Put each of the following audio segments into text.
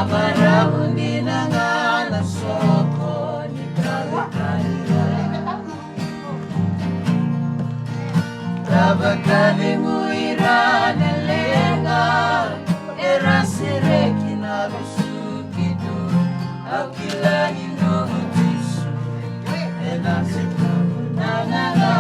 Maraundi nangana soko ni kawekania Tabakali muira nelenga Era sereki na bisukidu Akila ino tisu Ena sekamu nangana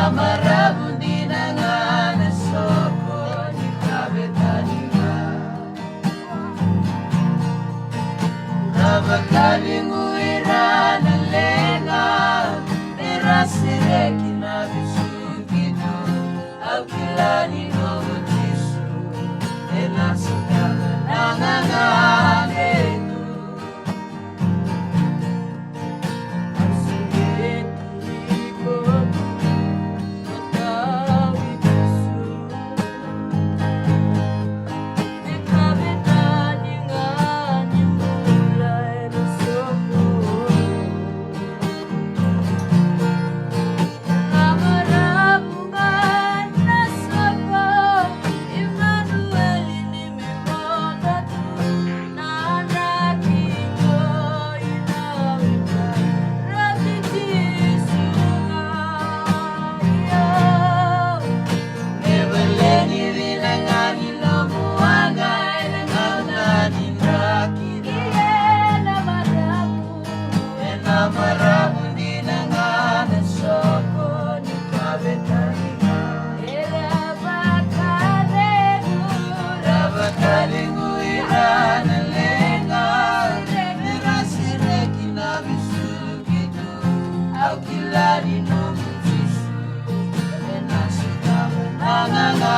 Maraundi nangana soko ni kawekania Tabakali muira nelenga Era sereki na bisukidu Akila ino tisu Ena sekamu nangana Maraundi nangana soko ni kawekania Tabakali muira nelenga Era sereki na bisukidu Akila ino tisu Ena sekamu nangana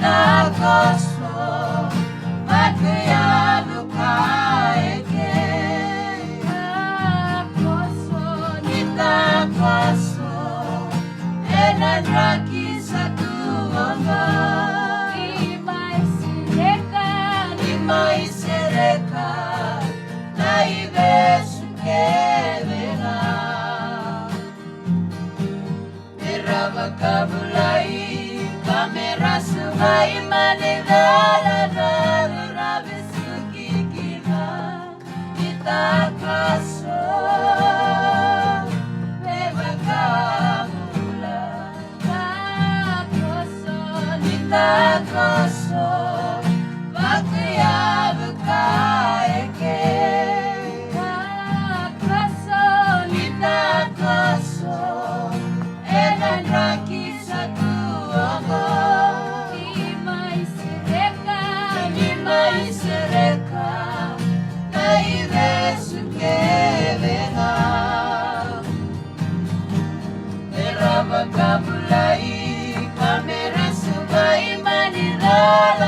Nitakoso Makayano kaeke Nitakoso Enanraki satuonga Imaisereka Naibesu kevena Irabakabulai Kamera sungai manegala Rabesuki kina Nitakaso Bebakamula Nitakaso Bakuyabu kaeke Nitakaso Enanraki satuongo Imaisereka Naibesu kevena Erabakabulai Kamera sungai manirala